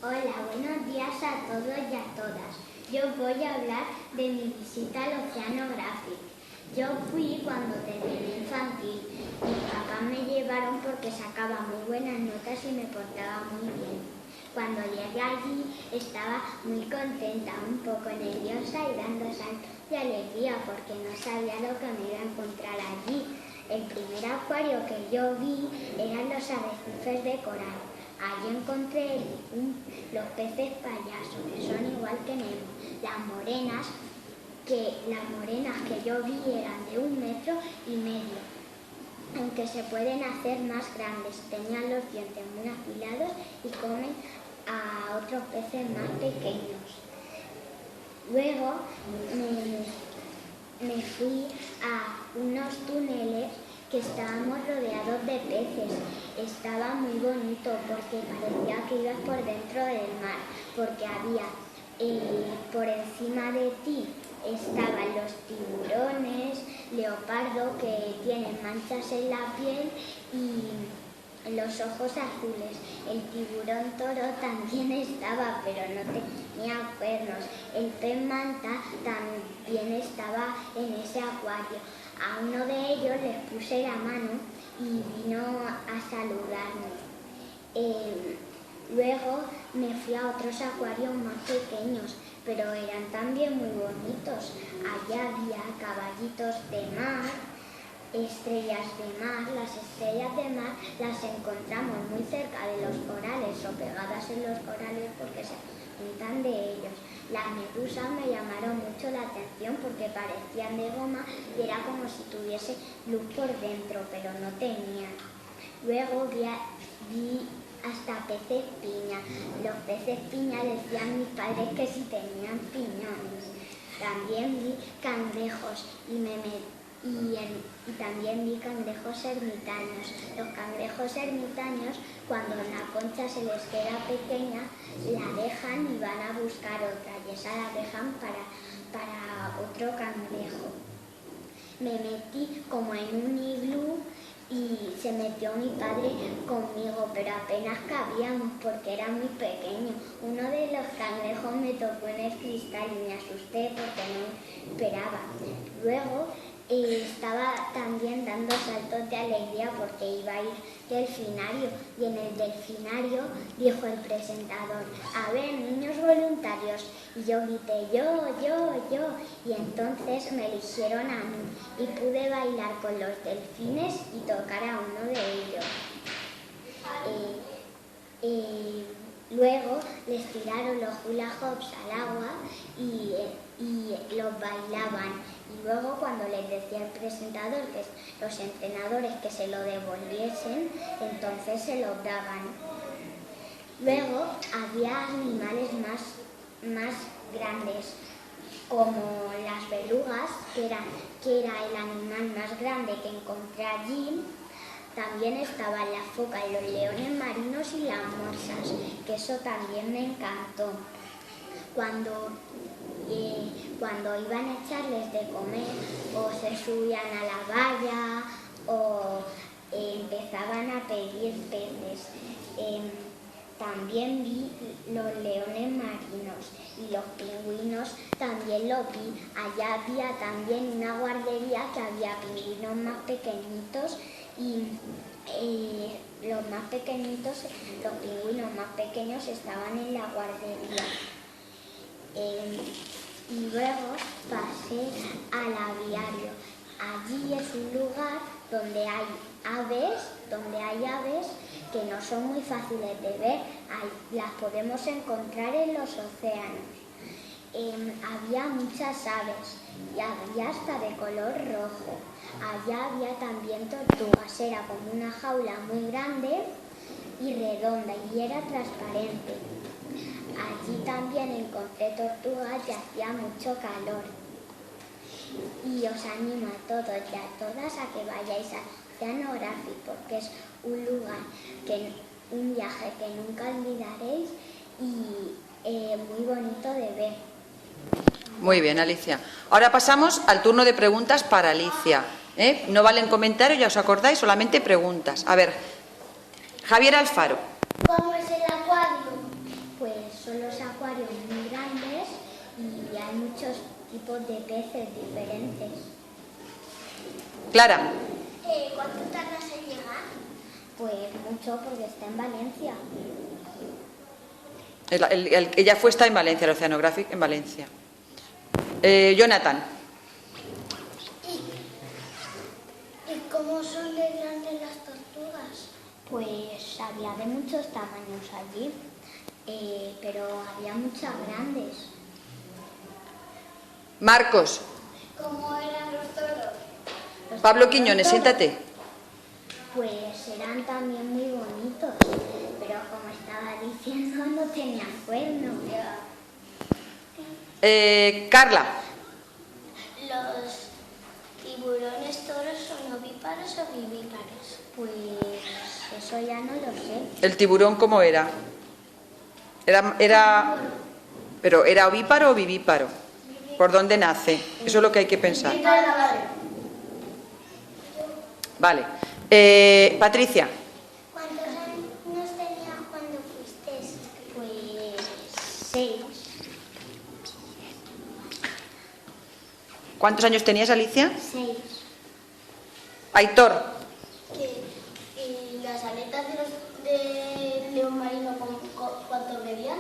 Hola, buenos días a todos y a todas. Yo voy a hablar de mi visita al Oceanographic. Yo fui cuando terminé infantil. Mis papás me llevaron porque sacaba muy buenas notas y me portaba muy bien. Cuando llegué allí estaba muy contenta, un poco nerviosa y dando saltos de alegría porque no sabía lo que me iba a encontrar allí. El primer acuario que yo vi eran los arrecifes de coral. Allí encontré los peces payasos, que son igual que Nemo. Las morenas que yo vi eran de 1,5 metros, aunque se pueden hacer más grandes. Tenían los dientes muy afilados y comen a otros peces más pequeños. Luego me fui a unos túneles que estábamos rodeados de peces. Estaba muy bonito porque parecía que ibas por dentro del mar, porque había por encima de ti estaban los tiburones, leopardo que tienen manchas en la piel y los ojos azules. El tiburón toro también estaba, pero no tenía cuernos. El pez manta también estaba en ese acuario. A uno de ellos les puse la mano y vino a saludarme. Luego me fui a otros acuarios más pequeños, pero eran también muy bonitos. Allá había caballitos de mar, estrellas de mar. Las estrellas de mar las encontramos muy cerca de los corales o pegadas en los corales porque se alimentan de ellos. Las medusas me llamaron mucho la atención porque parecían de goma y era como si tuviese luz por dentro, pero no tenían. Luego vi hasta peces piña. Los peces piña decían mis padres que si tenían piñones. También vi cangrejos y también vi cangrejos ermitaños. Los cangrejos ermitaños, cuando la concha se les queda pequeña, la dejan y van a buscar otra, y esa la dejan para otro cangrejo. Me metí como en un iglú y se metió mi padre conmigo, pero apenas cabíamos porque era muy pequeño. Uno de los cangrejos me tocó en el cristal y me asusté porque no esperaba. Luego estaba también dando saltos de alegría porque iba a ir delfinario, y en el delfinario dijo el presentador: a ver, niños voluntarios, y yo grité yo, y entonces me eligieron a mí y pude bailar con los delfines y tocar a uno de ellos. Luego les tiraron los hula hoops al agua y los bailaban. Y luego, cuando les decía el presentador, los entrenadores, que se lo devolviesen, entonces se los daban. Luego había animales más grandes, como las belugas, que era el animal más grande que encontré allí. También estaban las focas, los leones marinos y las morsas, que eso también me encantó. Cuando iban a echarles de comer, o se subían a la valla, o empezaban a pedir peces. También vi los leones marinos y los pingüinos también los vi. Allá había también una guardería que había pingüinos más pequeñitos y los pingüinos más pequeños estaban en la guardería. Y luego pasé al aviario. Allí es un lugar donde hay aves que no son muy fáciles de ver. Las podemos encontrar en los océanos. Había muchas aves y había hasta de color rojo. Allá había también tortugas. Era como una jaula muy grande y redonda y era transparente. Allí también encontré tortugas y hacía mucho calor. Y os animo a todos y a todas a que vayáis al Oceanographic porque es un viaje que nunca olvidaréis y muy bonito de ver. Muy bien, Alicia. Ahora pasamos al turno de preguntas para Alicia. No valen comentarios, ya os acordáis, solamente preguntas. A ver, Javier Alfaro. ¿Cómo es el acuario? Pues y hay muchos tipos de peces diferentes. Clara. ¿Cuánto tardas en llegar? Pues mucho, porque está en Valencia. Ella está en Valencia, el Oceanographic en Valencia. Jonathan. ¿Y cómo son de grandes las tortugas? Pues había de muchos tamaños allí, pero había muchas grandes. Marcos. ¿Cómo eran los toros? Pablo Quiñones, siéntate. Pues eran también muy bonitos, pero como estaba diciendo, no tenían cuernos. Carla. ¿Los tiburones toros son ovíparos o vivíparos? Pues eso ya no lo sé. ¿El tiburón cómo era? ¿Pero era ovíparo o vivíparo? ¿Por dónde nace? Eso es lo que hay que pensar. Vale. Patricia. ¿Cuántos años tenías cuando fuiste? Pues 6. ¿Cuántos años tenías, Alicia? 6. Aitor. ¿Y las aletas de león marino cuánto medían?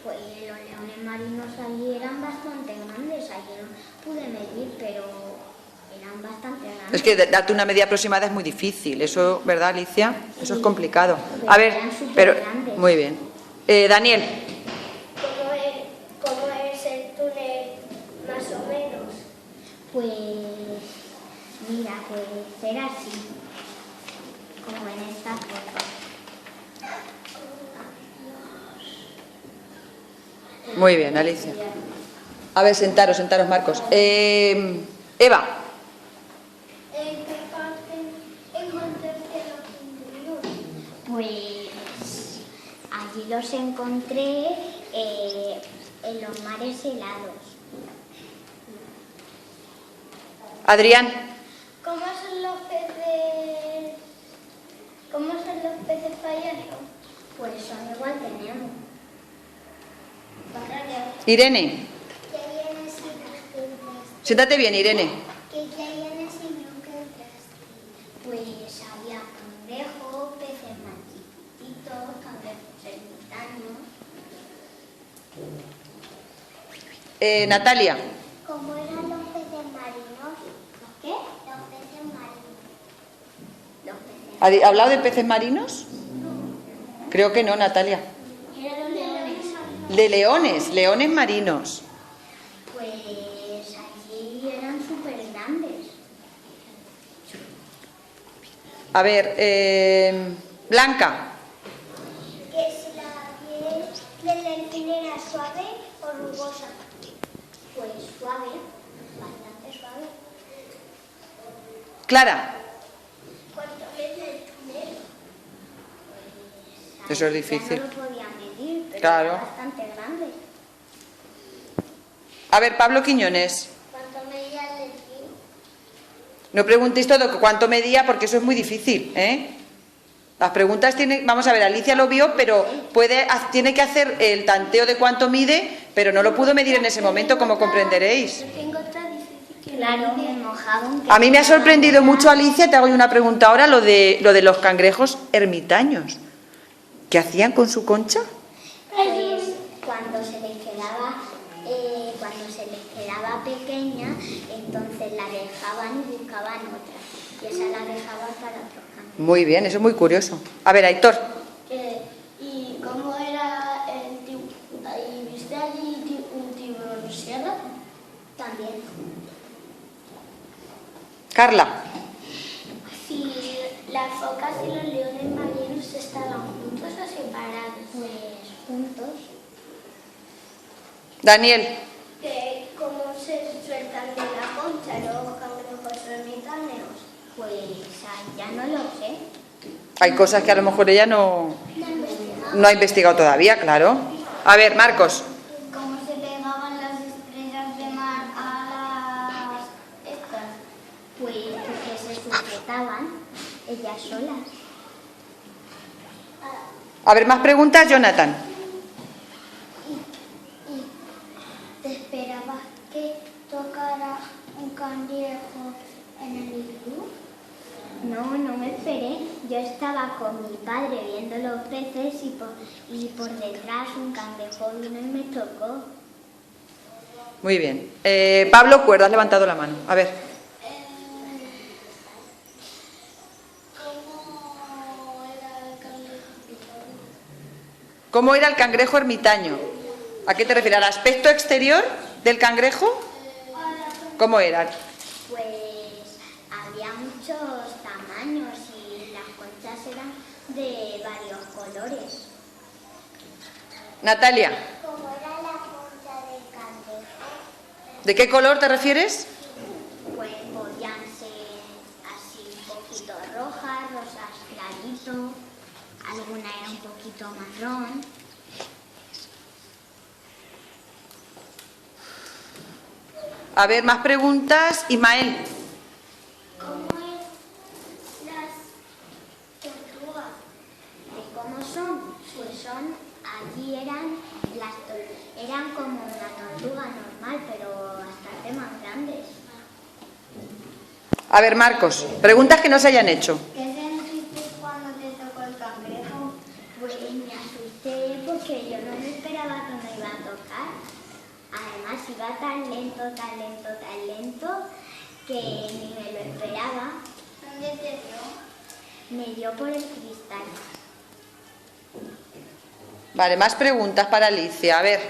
Pues los leones marinos allí eran bastante grandes. Allí no pude medir, pero eran bastante grandes. Es que darte una medida aproximada es muy difícil. Eso, ¿verdad, Alicia? Eso es complicado. A ver, pero muy bien. Daniel. ¿Cómo es el túnel más o menos? Pues mira, pues era así, como en esta foto. Muy bien, Alicia. A ver, sentaros, Marcos. Eva. ¿En qué parte encontraste los pingüinos? Pues allí los encontré en los mares helados. Adrián. ¿Cómo son los peces payasos? Pues son igual que Nemo. Irene. Siéntate bien, Irene. ¿Qué hay en ese libro que entraste? Pues había cangrejos, peces más chiquititos, cangrejos ermitaños. Natalia. ¿Cómo eran los peces marinos? ¿Los qué? Los peces marinos. ¿Ha hablado de peces marinos? Creo que no, Natalia. Eran leones. De leones marinos. Pues allí eran súper grandes. A ver, Blanca. Que si la piel del delfín era suave o rugosa. Pues suave, bastante suave. Clara. ¿Cuánto mide el túnel? Pues, Eso es difícil. ya no lo podía medir, pero Claro. era bastante grande. A ver, Pablo Quiñones. ¿Cuánto medía el delfín? No preguntéis todo cuánto medía porque eso es muy difícil, ¿eh? Las preguntas tienen... Vamos a ver, Alicia lo vio, pero tiene que hacer el tanteo de cuánto mide, pero no lo pudo medir en ese momento, como comprenderéis. Claro, me mojaba. A mí me ha sorprendido mucho, Alicia, te hago una pregunta ahora, lo de los cangrejos ermitaños. ¿Qué hacían con su concha? Pues cuando se les quedaba pequeña, entonces la dejaban y buscaban otra. Y esa la dejaban para otros cangrejos. Muy bien, eso es muy curioso. A ver, Aitor. ¿Y cómo era el tiburón? ¿Viste allí un tiburón sierra? También. Carla. Si las focas y los leones marinos estaban juntos o separados. Pues juntos. Daniel. ¿Cómo se sueltan de la concha los cangrejos ermitaños? Pues ya no lo sé. Hay cosas que a lo mejor ella no ha investigado todavía, claro. A ver, Marcos. ¿Cómo se pegaban las estrellas de mar a las estas? Pues porque se sujetaban ellas solas. A ver, más preguntas, Jonathan. tocar a un cangrejo en el iglú? No, no me esperé. Yo estaba con mi padre viendo los peces y por detrás un cangrejo vino y me tocó. Muy bien. Pablo Cuerda, has levantado la mano. A ver. ¿Cómo era el cangrejo ermitaño? ¿A qué te refieres? ¿Al aspecto exterior del cangrejo? ¿Cómo era? Pues había muchos tamaños y las conchas eran de varios colores. Natalia, ¿Cómo era la concha del cangrejo? ¿de qué color te refieres? Pues podían ser así un poquito rojas, rosas clarito, alguna era un poquito marrón. A ver, más preguntas. Ismael. ¿Cómo es las tortugas? ¿De cómo son? Pues allí eran como una tortuga normal, pero bastante más grandes. A ver, Marcos, preguntas que no se hayan hecho. ¿Qué sentiste cuando te tocó el cangrejo? Pues me asusté porque yo no me esperaba que me iba a tocar. Además iba tan lento, tan lento, tan lento que ni me lo esperaba. ¿Dónde te dio? Me dio por el cristal. Vale, más preguntas para Alicia. A ver,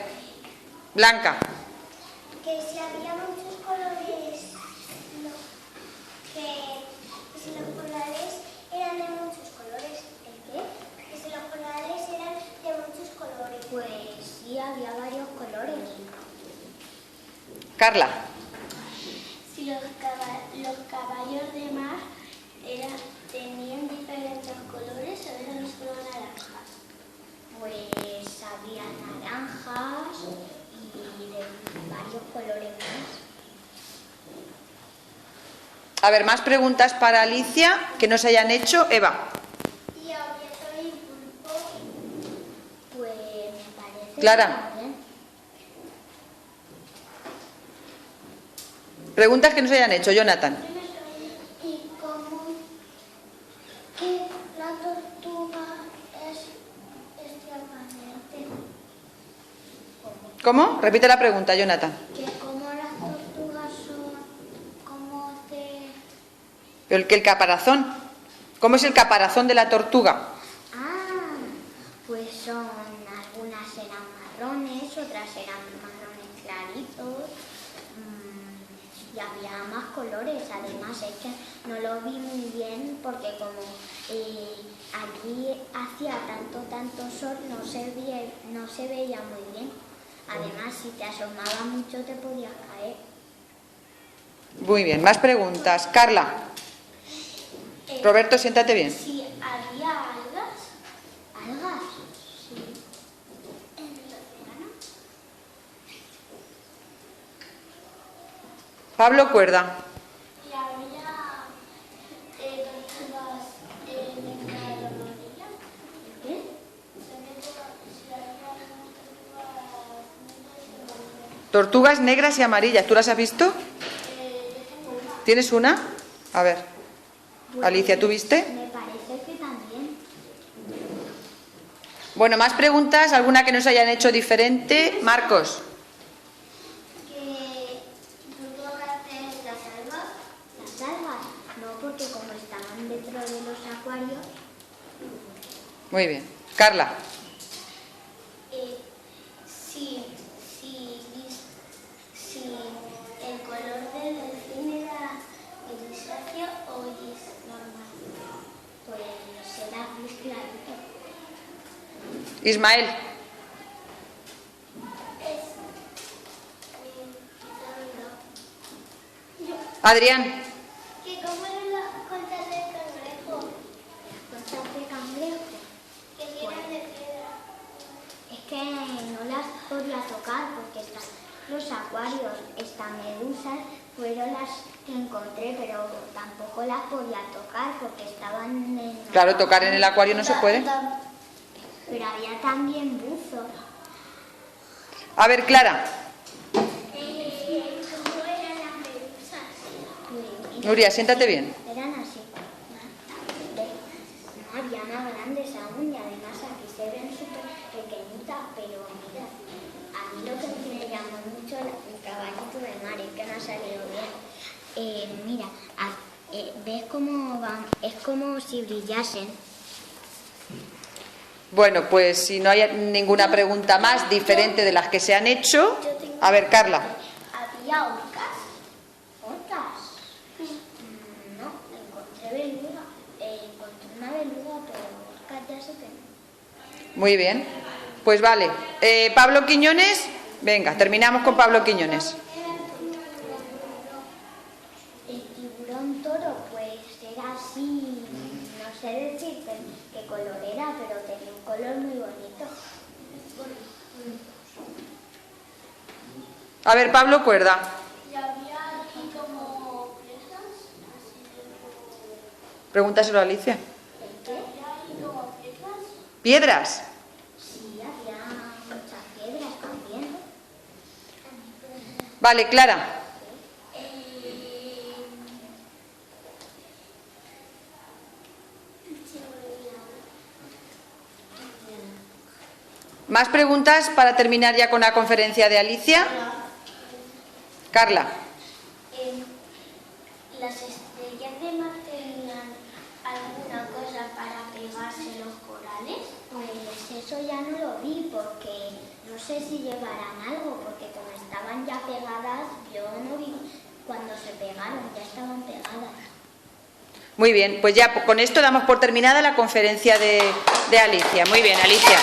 Blanca. Que si había muchos colores, que si los corales eran de muchos colores. ¿El qué? Que si los corales eran de muchos colores. Pues sí, había varios colores. Carla. Si los caballos de mar tenían diferentes colores o eran solo naranjas. Pues había naranjas y de varios colores más. A ver, más preguntas para Alicia que no se hayan hecho. Eva. ¿Y había también pulpo? Pues me parece Clara. que también. Preguntas que no se hayan hecho. Jonathan. ¿Y cómo que la tortuga es transparente? ¿Cómo? Repite la pregunta, Jonathan. Que como las tortugas son como de... El caparazón. ¿Cómo es el caparazón de la tortuga? Ah, pues algunas eran marrones, otras eran marrones claritos. Y había más colores. Además es que no lo vi muy bien porque como allí hacía tanto sol no se veía muy bien. Además si te asomaba mucho te podías caer. Muy bien, más preguntas. Carla. Roberto, siéntate bien. Si había algas. ¿Algas? Sí. ¿En el océano? Pablo Cuerda. ¿Y había tortugas negras y amarillas? ¿Qué? Tortugas negras y amarillas. ¿Tú las has visto? Yo tengo una. ¿Tienes una? A ver. Alicia, ¿tú viste? Me parece que también. Bueno, más preguntas. ¿Alguna que nos hayan hecho diferente? Marcos. Que tú tocaste las algas. ¿Las algas? No, porque como estaban dentro de los acuarios. Muy bien. Carla. Si el color del delfín era grisáceo o gris normal, pues era gris clarito. Ismael. Adrián. ¿Que cómo eran las conchas del cangrejo? Las conchas de cangrejo. Que si eran de piedra. Es que no las podía tocar porque los acuarios, estas medusas, fueron las que encontré, pero tampoco las podía tocar porque estaban en... Claro, tocar en el acuario no se puede. Pero había también buzos. A ver, Clara. ¿Cómo era Nuria, siéntate bien. Eran así. No, había más grandes aún y además aquí se ven súper pequeñitas, pero mira, a mí lo que me llamó mucho el caballito de mar es que no ha salido bien. Mira, ¿ves cómo van? Es como si brillasen. Bueno, pues si no hay ninguna pregunta más diferente de las que se han hecho. A ver, Carla. ¿Había orcas? ¿Orcas? No, encontré beluga. Encontré una beluga, pero orcas ya sé que no. Muy bien. Pues vale. Pablo Quiñones. Venga, terminamos con Pablo Quiñones. El tiburón toro, pues era así, no sé decir qué color era, pero tenía un color muy bonito. A ver, Pablo, cuerda. ¿Y había aquí como piedras? Pregúntaselo a Alicia. ¿Qué? ¿Había ahí como piedras? ¿Piedras? Sí, había muchas piedras también. Vale, Clara. ¿Más preguntas para terminar ya con la conferencia de Alicia? Carla. ¿Las estrellas de mar tenían alguna cosa para pegarse los corales? Pues eso ya no lo vi porque no sé si llevarán algo, porque como estaban ya pegadas, yo no vi cuando se pegaron, ya estaban pegadas. Muy bien, pues ya con esto damos por terminada la conferencia de Alicia. Muy bien, Alicia.